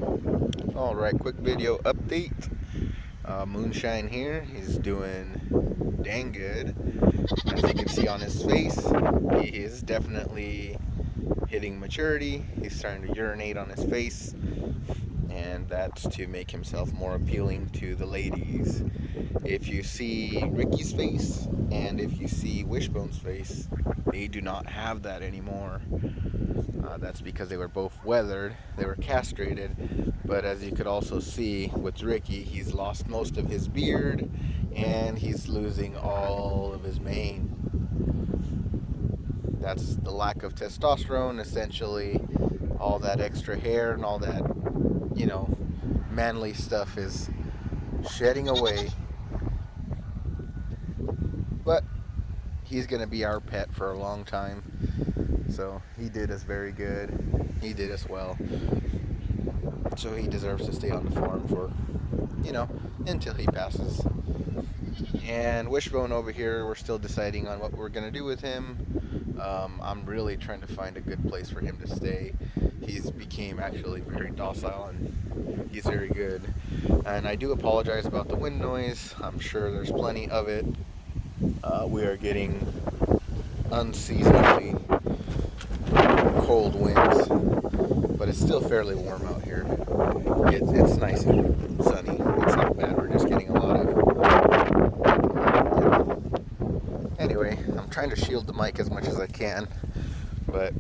Alright, quick video update. Moonshine here. He's doing dang good. As you can see on his face, he is definitely hitting maturity. He's starting to urinate on his face, and that's to make himself more appealing to the ladies. If you see Ricky's face and if you see Wishbone's face, they do not have that anymore. That's because they were both weathered, they were castrated, but as you could also see with Ricky, he's lost most of his beard and he's losing all of his mane. That's the lack of testosterone, essentially. All that extra hair and all that, manly stuff is shedding away. But he's going to be our pet for a long time. So he did us very good. He did us well. So he deserves to stay on the farm for, until he passes. And Wishbone over here, we're still deciding on what we're going to do with him. I'm really trying to find a good place for him to stay. He's became actually very docile and he's very good. And I do apologize about the wind noise. I'm sure there's plenty of it. We are getting unseasonably cold winds, but it's still fairly warm out here. It's nice and sunny. It's not bad. We're just getting a lot of... Anyway, I'm trying to shield the mic as much as I can, but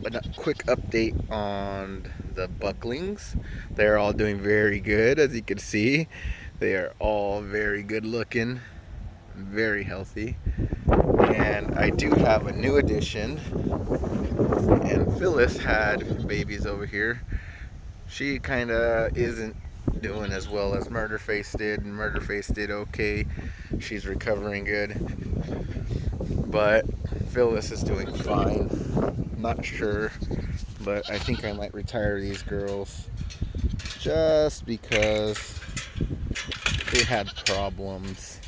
a quick update on the bucklings. They're all doing very good, as you can see. They are all very good looking, very healthy. And I do have a new addition. And Phyllis had babies over here. She kind of isn't doing as well as Murderface did, and Murderface did okay. She's recovering good. But Phyllis is doing fine. Not sure, but I think I might retire these girls just because they had problems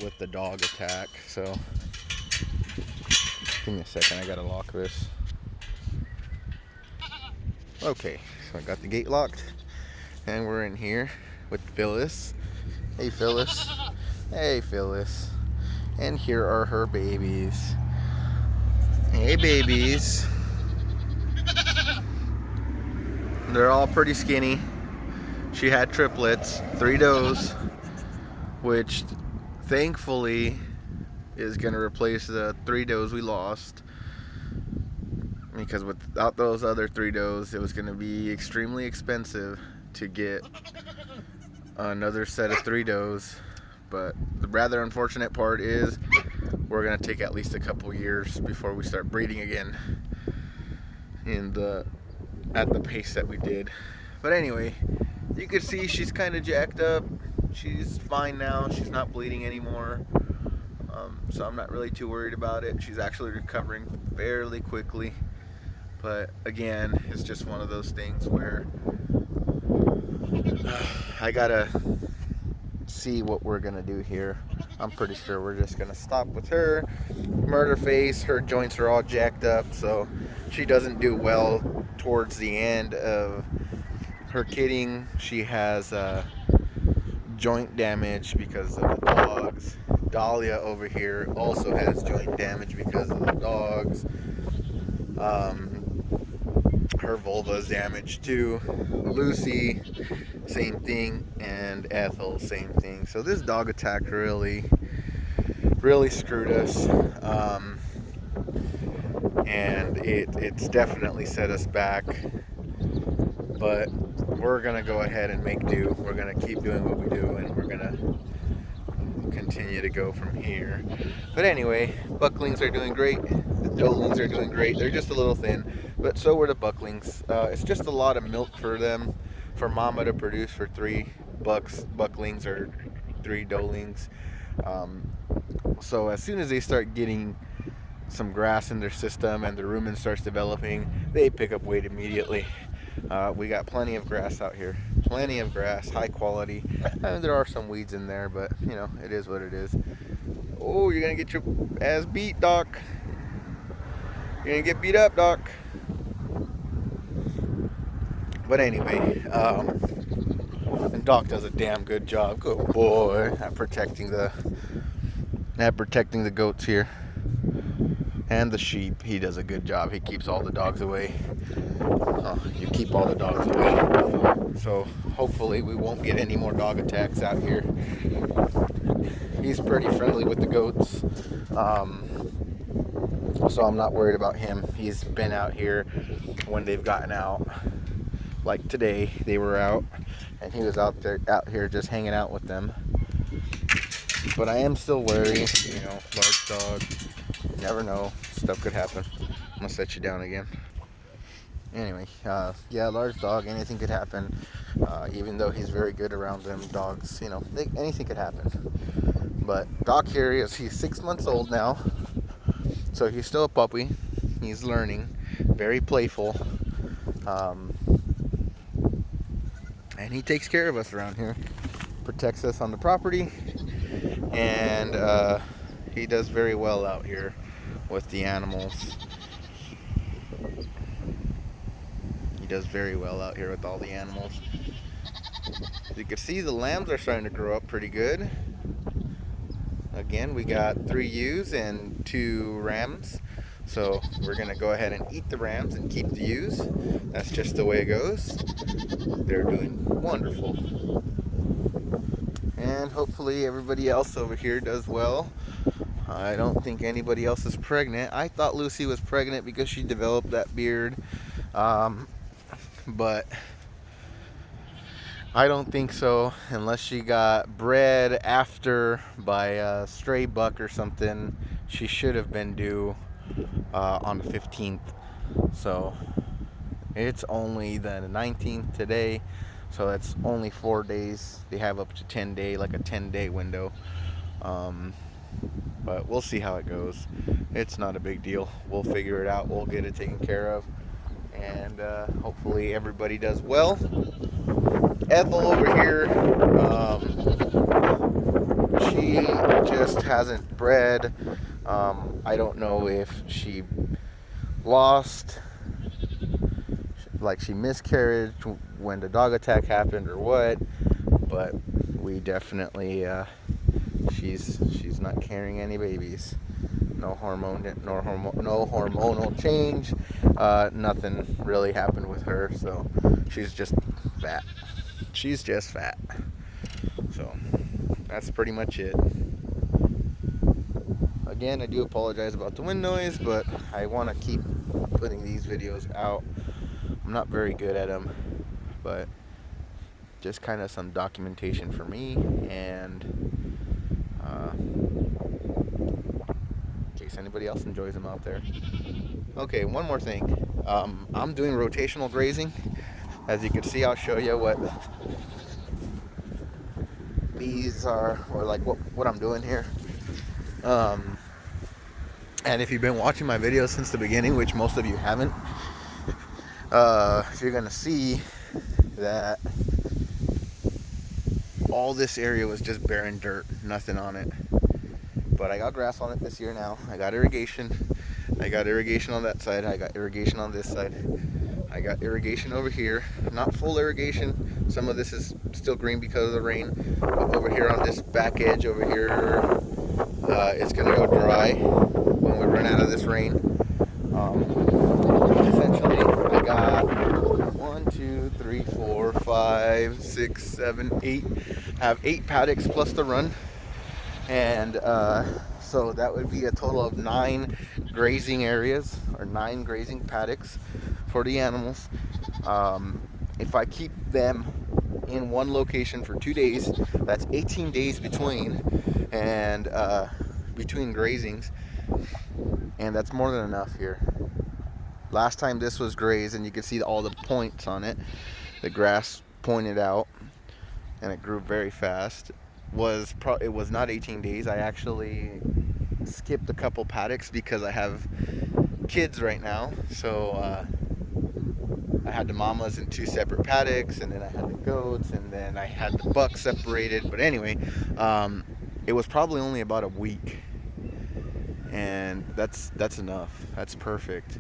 with the dog attack. So give me a second, I gotta lock this. Okay, so I got the gate locked and we're in here with Phyllis. Hey Phyllis. Hey Phyllis. And here are her babies. Hey babies. They're all pretty skinny. She had triplets, 3 does, which thankfully is going to replace the 3 does we lost, because without those other 3 does it was going to be extremely expensive to get another set of 3 does. But the rather unfortunate part is we're going to take at least a couple years before we start breeding again at the pace that we did. But anyway, you can see she's kind of jacked up. She's fine now. She's not bleeding anymore. So I'm not really too worried about it. She's actually recovering fairly quickly. But again, it's just one of those things where I gotta see what we're gonna do here. I'm pretty sure we're just gonna stop with her. Murderface, her joints are all jacked up, so she doesn't do well towards the end of her kidding. She has joint damage because of the dogs. Dahlia over here also has joint damage because of the dogs. Her vulva is damaged too. Lucy, same thing, and Ethel, same thing. So this dog attack really screwed us, and it's definitely set us back. But we're gonna go ahead and make do. We're gonna keep doing what we do, and we're gonna continue to go from here. But anyway, bucklings are doing great. The dolings are doing great. They're just a little thin, but so were the bucklings. It's just a lot of milk for them, for mama to produce for 3 bucklings or 3 dolings. So as soon as they start getting some grass in their system and the rumen starts developing, they pick up weight immediately. We got plenty of grass out here, plenty of grass, high quality. There are some weeds in there, but it is what it is. Oh, you're gonna get your ass beat, Doc. You're gonna get beat up, Doc. But anyway, and Doc does a damn good job. Good boy at protecting the goats here and the sheep. He does a good job. He keeps all the dogs away. You keep all the dogs away. So hopefully we won't get any more dog attacks out here. He's pretty friendly with the goats. So I'm not worried about him. He's been out here when they've gotten out. Like today, they were out, and he was out here just hanging out with them. But I am still wary, large dog. You never know, stuff could happen. I'm gonna set you down again. Anyway, yeah, large dog, anything could happen. Even though he's very good around them dogs, anything could happen. But Doc here he's 6 months old now, so he's still a puppy. He's learning, very playful, and he takes care of us around here, protects us on the property, and he does very well out here with the animals. He does very well out here with all the animals. As you can see, the lambs are starting to grow up pretty good. Again, we got 3 ewes and 2 rams. So we're gonna go ahead and eat the rams and keep the ewes. That's just the way it goes. They're doing wonderful. And hopefully everybody else over here does well. I don't think anybody else is pregnant. I thought Lucy was pregnant because she developed that beard. But I don't think so, unless she got bred after by a stray buck or something. She should have been due on the 15th. So it's only the 19th today, so that's only 4 days. They have up to 10 day, like a 10-day window. But we'll see how it goes. It's not a big deal. We'll figure it out. We'll get it taken care of, and hopefully everybody does well. Ethel over here, she just hasn't bred. I don't know if she lost, like she miscarried when the dog attack happened or what, but we definitely, she's not carrying any babies. No hormonal change. Nothing really happened with her, so she's just fat. She's just fat. So that's pretty much it. Again, I do apologize about the wind noise, but I want to keep putting these videos out. I'm not very good at them, but just kind of some documentation for me, and in case anybody else enjoys them out there. Okay, one more thing. I'm doing rotational grazing. As you can see, I'll show you what these are, or like what I'm doing here. And if you've been watching my videos since the beginning, which most of you haven't, you're gonna see that all this area was just barren dirt, nothing on it. But I got grass on it this year now. I got irrigation. I got irrigation on that side. I got irrigation on this side. I got irrigation over here. Not full irrigation. Some of this is still green because of the rain. But over here on this back edge over here, it's gonna go dry when we run out of this rain. Essentially, I got 1, 2, 3, 4, 5, 6, 7, 8. I have 8 paddocks plus the run, and so that would be a total of 9 grazing areas, or 9 grazing paddocks for the animals. If I keep them in one location for 2 days, that's 18 days between, and between grazings, and that's more than enough here. Last time this was grazed, and you can see all the points on it, the grass pointed out, and it grew very fast. It was not 18 days. I actually skipped a couple paddocks because I have kids right now, so I had the mamas in 2 separate paddocks, and then I had the goats, and then I had the bucks separated. But anyway, it was probably only about a week, and that's enough. That's perfect.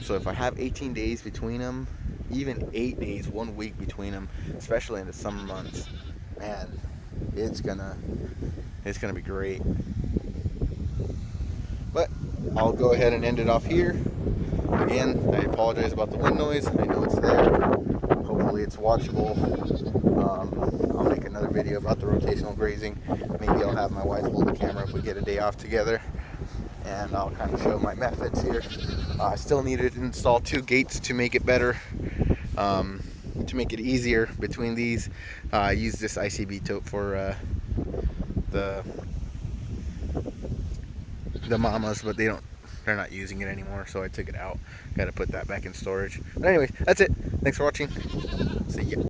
So if I have 18 days between them, even 8 days, 1 week between them, especially in the summer months. Man, it's gonna be great. But I'll go ahead and end it off here. Again, I apologize about the wind noise. I know it's there. Hopefully it's watchable. I'll make another video about the rotational grazing. Maybe I'll have my wife hold the camera if we get a day off together, and I'll kind of show my methods here. I still needed to install 2 gates to make it better, to make it easier between these. I use this ICB tote for the mamas, but they're not using it anymore, so I took it out. Got to put that back in storage. But anyway, that's it. Thanks for watching. See ya.